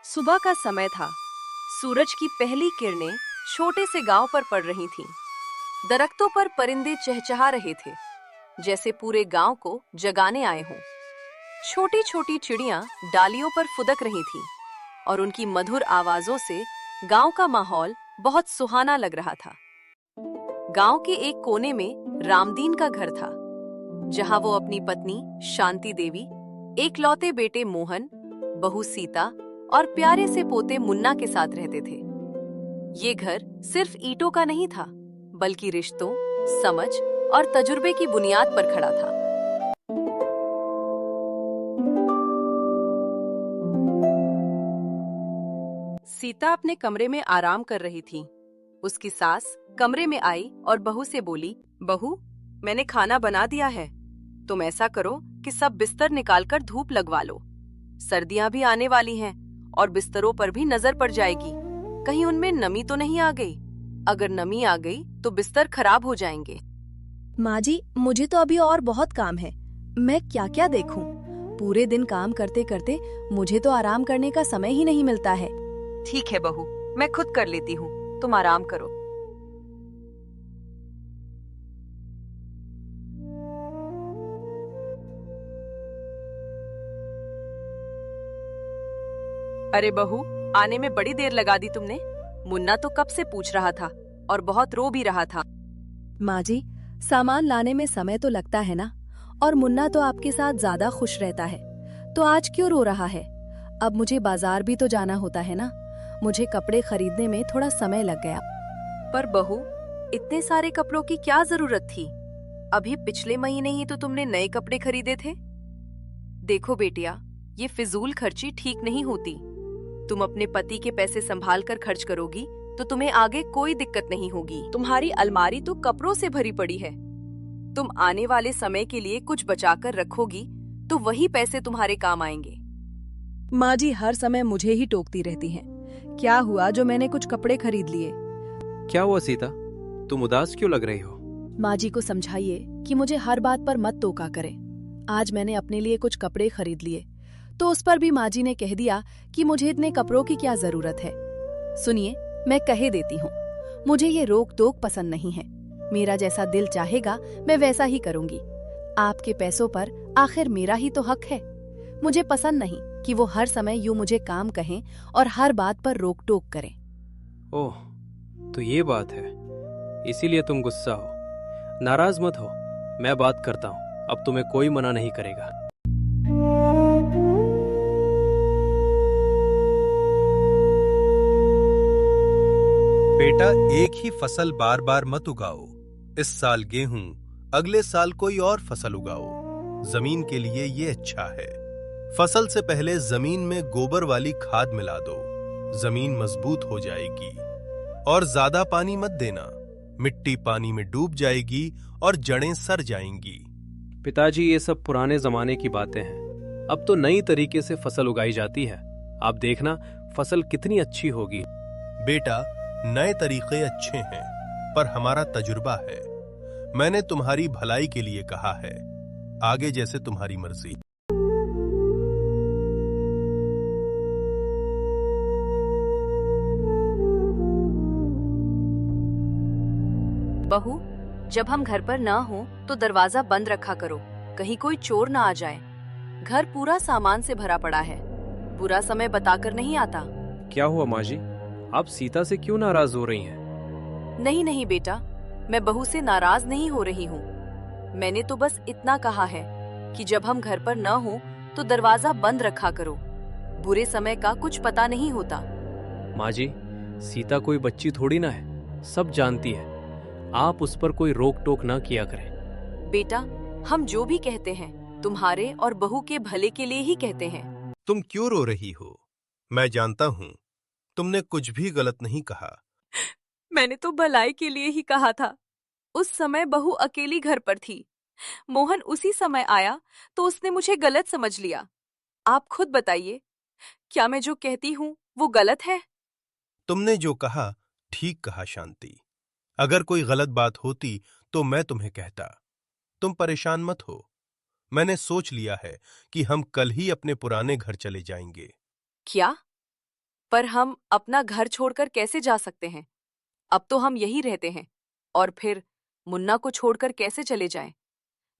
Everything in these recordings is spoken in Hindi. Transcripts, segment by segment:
सुबह का समय था। सूरज की पहली किरणें छोटे से गांव पर पड़ रही थीं। दरख्तों पर परिंदे चहचहा रहे थे, जैसे पूरे गांव को जगाने आए हों। छोटी छोटी चिड़ियां डालियों पर फुदक रही थीं और उनकी मधुर आवाजों से गांव का माहौल बहुत सुहाना लग रहा था। गांव के एक कोने में रामदीन का घर था, जहां वो अपनी पत्नी शांति देवी, एकलौते बेटे मोहन, बहू सीता और प्यारे से पोते मुन्ना के साथ रहते थे। ये घर सिर्फ ईंटों का नहीं था, बल्कि रिश्तों, समझ और तजुर्बे की बुनियाद पर खड़ा था। सीता अपने कमरे में आराम कर रही थी। उसकी सास कमरे में आई और बहू से बोली, बहू, मैंने खाना बना दिया है। तुम ऐसा करो कि सब बिस्तर निकालकर धूप लगवा लो। सर्दियां भी आने वाली हैं और बिस्तरों पर भी नजर पड़ जाएगी। कहीं उनमें नमी तो नहीं आ गई? अगर नमी आ गई तो बिस्तर खराब हो जाएंगे। माँ जी, मुझे तो अभी और बहुत काम है। मैं क्या क्या देखूं? पूरे दिन काम करते करते मुझे तो आराम करने का समय ही नहीं मिलता है। ठीक है बहू, मैं खुद कर लेती हूँ, तुम आराम करो। अरे बहू, आने में बड़ी देर लगा दी तुमने। मुन्ना तो कब से पूछ रहा था और बहुत रो भी रहा था। माँ जी, सामान लाने में समय तो लगता है ना, और मुन्ना तो आपके साथ ज्यादा खुश रहता है, तो आज क्यों रो रहा है? अब मुझे बाजार भी तो जाना होता है ना। मुझे कपड़े खरीदने में थोड़ा समय लग गया। पर बहू, इतने सारे कपड़ों की क्या जरूरत थी? अभी पिछले महीने ही तो तुमने नए कपड़े खरीदे थे। देखो बेटिया, ये फिजूल खर्ची ठीक नहीं होती। तुम अपने पति के पैसे संभाल कर खर्च करोगी तो तुम्हें आगे कोई दिक्कत नहीं होगी। तुम्हारी अलमारी तो कपड़ों से भरी पड़ी है। तुम आने वाले समय के लिए कुछ बचाकर रखोगी तो वही पैसे तुम्हारे काम आएंगे। माँ जी हर समय मुझे ही टोकती रहती हैं। क्या हुआ जो मैंने कुछ कपड़े खरीद लिए? क्या हुआ सीता, तुम उदास क्यों लग रही हो? माँ जी को समझाइए कि मुझे हर बात पर मत टोका करें। आज मैंने अपने लिए कुछ कपड़े खरीद लिए तो उस पर भी माँ जी ने कह दिया कि मुझे इतने कपड़ों की क्या जरूरत है। सुनिए, मैं कहे देती हूँ, मुझे ये रोक टोक पसंद नहीं है। मेरा जैसा दिल चाहेगा मैं वैसा ही करूंगी। आपके पैसों पर आखिर मेरा ही तो हक है। मुझे पसंद नहीं कि वो हर समय यूं मुझे काम कहें और हर बात पर रोक टोक करें। ओह, तो ये बात है, इसीलिए तुम गुस्सा हो। नाराज मत हो, मैं बात करता हूँ। अब तुम्हें कोई मना नहीं करेगा। बेटा, एक ही फसल बार बार मत उगाओ। इस साल गेहूं, अगले साल कोई और फसल उगाओ। जमीन के लिए ये अच्छा है। फसल से पहले जमीन में गोबर वाली खाद मिला दो। जमीन मजबूत हो जाएगी। और ज्यादा पानी मत देना, मिट्टी पानी में डूब जाएगी और जड़ें सड़ जाएंगी। पिताजी, ये सब पुराने जमाने की बातें हैं। अब तो नई तरीके से फसल उगाई जाती है। आप देखना, फसल कितनी अच्छी होगी। बेटा, नए तरीके अच्छे हैं, पर हमारा तजुर्बा है। मैंने तुम्हारी भलाई के लिए कहा है। आगे जैसे तुम्हारी मर्जी। बहू, जब हम घर पर ना हो तो दरवाजा बंद रखा करो, कहीं कोई चोर ना आ जाए। घर पूरा सामान से भरा पड़ा है। बुरा समय बताकर नहीं आता। क्या हुआ माँ जी, आप सीता से क्यों नाराज हो रही हैं? नहीं नहीं बेटा, मैं बहू से नाराज नहीं हो रही हूँ। मैंने तो बस इतना कहा है कि जब हम घर पर न हो तो दरवाजा बंद रखा करो। बुरे समय का कुछ पता नहीं होता। माँ जी, सीता कोई बच्ची थोड़ी ना है, सब जानती है। आप उस पर कोई रोक टोक ना किया करें। बेटा, हम जो भी कहते हैं तुम्हारे और बहू के भले के लिए ही कहते हैं। तुम क्यों रो रही हो? मैं जानता हूं, तुमने कुछ भी गलत नहीं कहा। मैंने तो भलाई के लिए ही कहा था। उस समय बहू अकेली घर पर थी। मोहन उसी समय आया तो उसने मुझे गलत समझ लिया। आप खुद बताइए, क्या मैं जो कहती हूँ वो गलत है? तुमने जो कहा ठीक कहा शांति। अगर कोई गलत बात होती तो मैं तुम्हें कहता। तुम परेशान मत हो। मैंने सोच लिया है कि हम कल ही अपने पुराने घर चले जाएंगे। क्या? पर हम अपना घर छोड़कर कैसे जा सकते हैं? अब तो हम यही रहते हैं। और फिर मुन्ना को छोड़कर कैसे चले जाएं?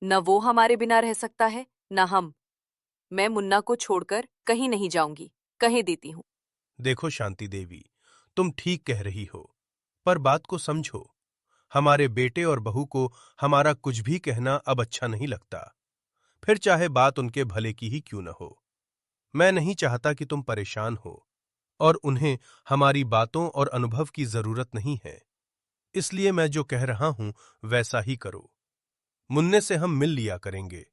न वो हमारे बिना रह सकता है, न हम। मैं मुन्ना को छोड़कर कहीं नहीं जाऊंगी, कह देती हूँ। देखो शांति देवी, तुम ठीक कह रही हो, पर बात को समझो। हमारे बेटे और बहू को हमारा कुछ भी कहना अब अच्छा नहीं लगता, फिर चाहे बात उनके भले की ही क्यों न हो। मैं नहीं चाहता कि तुम परेशान हो, और उन्हें हमारी बातों और अनुभव की जरूरत नहीं है। इसलिए मैं जो कह रहा हूं वैसा ही करो। मुन्ने से हम मिल लिया करेंगे,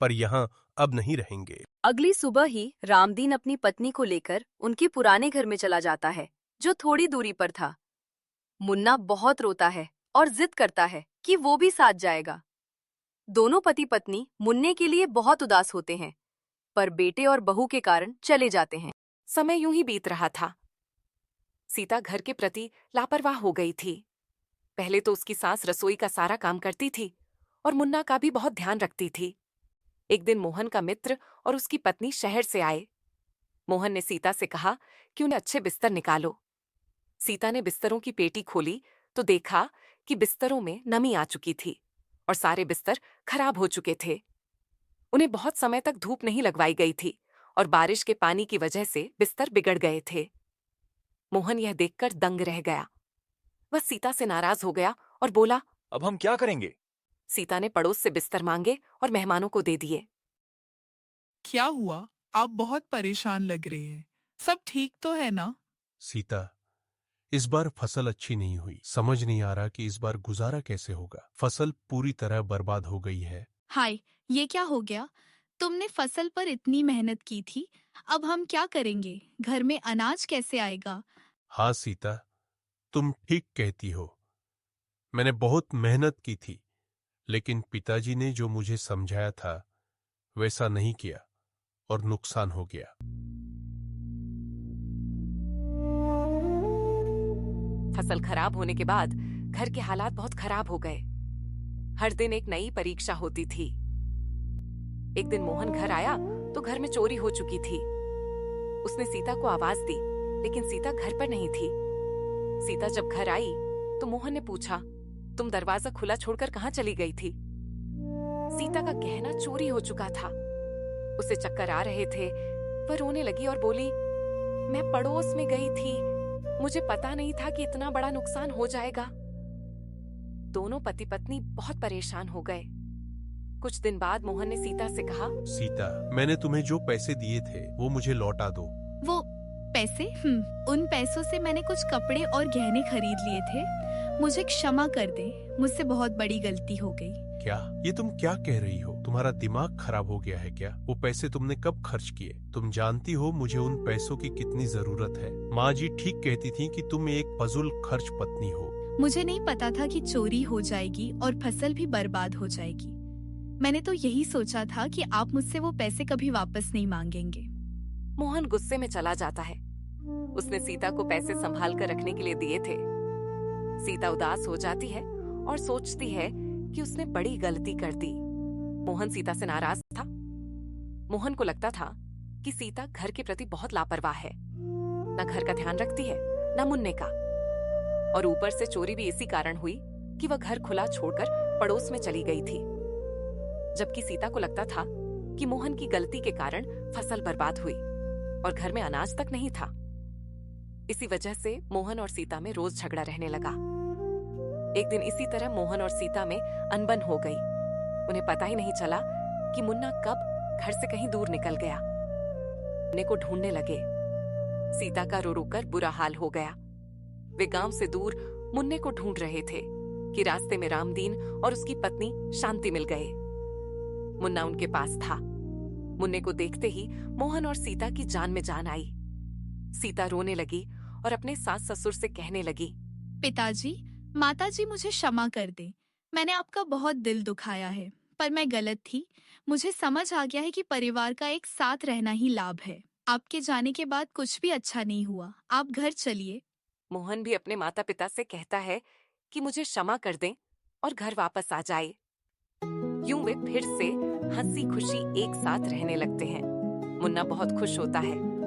पर यहां अब नहीं रहेंगे। अगली सुबह ही रामदीन अपनी पत्नी को लेकर उनके पुराने घर में चला जाता है, जो थोड़ी दूरी पर था। मुन्ना बहुत रोता है और जिद करता है कि वो भी साथ जाएगा। दोनों पति पत्नी मुन्ने के लिए बहुत उदास होते हैं, पर बेटे और बहू के कारण चले जाते हैं। समय यूं ही बीत रहा था। सीता घर के प्रति लापरवाह हो गई थी। पहले तो उसकी सास रसोई का सारा काम करती थी और मुन्ना का भी बहुत ध्यान रखती थी। एक दिन मोहन का मित्र और उसकी पत्नी शहर से आए। मोहन ने सीता से कहा कि उन्हें अच्छे बिस्तर निकालो। सीता ने बिस्तरों की पेटी खोली तो देखा कि बिस्तरों में नमी आ चुकी थी और सारे बिस्तर खराब हो चुके थे। उन्हें बहुत समय तक धूप नहीं लगवाई गई थी और बारिश के पानी की वजह से बिस्तर बिगड़ गए थे। मोहन यह देखकर दंग रह गया। वह सीता से नाराज हो गया और बोला, अब हम क्या करेंगे? सीता ने पड़ोस से बिस्तर मांगे और मेहमानों को दे दिए। क्या हुआ? आप बहुत परेशान लग रहे हैं। सब ठीक तो है ना? सीता, इस बार फसल अच्छी नहीं हुई। समझ नहीं आ रहा कि इस बार गुजारा कैसे होगा। फसल पूरी तरह बर्बाद हो गई है। हाय, ये क्या हो गया? तुमने फसल पर इतनी मेहनत की थी, अब हम क्या करेंगे? घर में अनाज कैसे आएगा? हाँ सीता, तुम ठीक कहती हो। मैंने बहुत मेहनत की थी, लेकिन पिताजी ने जो मुझे समझाया था वैसा नहीं किया और नुकसान हो गया। फसल खराब होने के बाद घर के हालात बहुत खराब हो गए। हर दिन एक नई परीक्षा होती थी। एक दिन मोहन घर आया तो घर में चोरी हो चुकी थी। उसने सीता को आवाज दी, लेकिन सीता घर पर नहीं थी। सीता जब घर आई तो मोहन ने पूछा, तुम दरवाजा खुला छोड़कर कहाँ चली गई थी? सीता का गहना चोरी हो चुका था। उसे चक्कर आ रहे थे। वह रोने लगी और बोली, मैं पड़ोस में गई थी, मुझे पता नहीं था कि इतना बड़ा नुकसान हो जाएगा। दोनों पति पत्नी बहुत परेशान हो गए। कुछ दिन बाद मोहन ने सीता से कहा, सीता, मैंने तुम्हें जो पैसे दिए थे वो मुझे लौटा दो। वो पैसे? उन पैसों से मैंने कुछ कपड़े और गहने खरीद लिए थे। मुझे क्षमा कर दे, मुझसे बहुत बड़ी गलती हो गई। क्या ये तुम क्या कह रही हो? तुम्हारा दिमाग खराब हो गया है क्या? वो पैसे तुमने कब खर्च किए? तुम जानती हो मुझे उन पैसों की कितनी जरूरत है। माँ जी ठीक कहती थी कि तुम एक फजूल खर्च पत्नी हो। मुझे नहीं पता था कि चोरी हो जाएगी और फसल भी बर्बाद हो जाएगी। मैंने तो यही सोचा था कि आप मुझसे वो पैसे कभी वापस नहीं मांगेंगे। मोहन गुस्से में चला जाता है। उसने सीता को पैसे संभाल कर रखने के लिए दिए थे। सीता उदास हो जाती है और सोचती है कि उसने बड़ी गलती कर दी। मोहन सीता से नाराज था। मोहन को लगता था कि सीता घर के प्रति बहुत लापरवाह है, न घर का ध्यान रखती है न मुन्ने का, और ऊपर से चोरी भी इसी कारण हुई कि वह घर खुला छोड़कर पड़ोस में चली गई थी। जबकि सीता को लगता था कि मोहन की गलती के कारण फसल बर्बाद हुई और घर में अनाज तक नहीं था। इसी वजह से मोहन और सीता में रोज झगड़ा रहने लगा। एक दिन इसी तरह मोहन और सीता में अनबन हो गई। उन्हें पता ही नहीं चला कि मुन्ना कब घर से कहीं दूर निकल गया। मुन्ने को ढूंढने लगे। सीता का रो रो कर बुरा हाल हो गया। वे गांव से दूर मुन्ने को ढूंढ रहे थे कि रास्ते में रामदीन और उसकी पत्नी शांति मिल गए। मुन्ना उनके पास था। मुन्ने को देखते ही मोहन और सीता की जान में जान आई। सीता रोने लगी और अपने सास ससुर से कहने लगी, पिताजी, माताजी, मुझे क्षमा कर दे। मैंने आपका बहुत दिल दुखाया है, पर मैं गलत थी। मुझे समझ आ गया है कि परिवार का एक साथ रहना ही लाभ है। आपके जाने के बाद कुछ भी अच्छा नहीं हुआ। आप घर चलिए। मोहन भी अपने माता पिता से कहता है कि मुझे क्षमा कर दें और घर वापस आ जाए। यूं वे फिर से हंसी खुशी एक साथ रहने लगते हैं। मुन्ना बहुत खुश होता है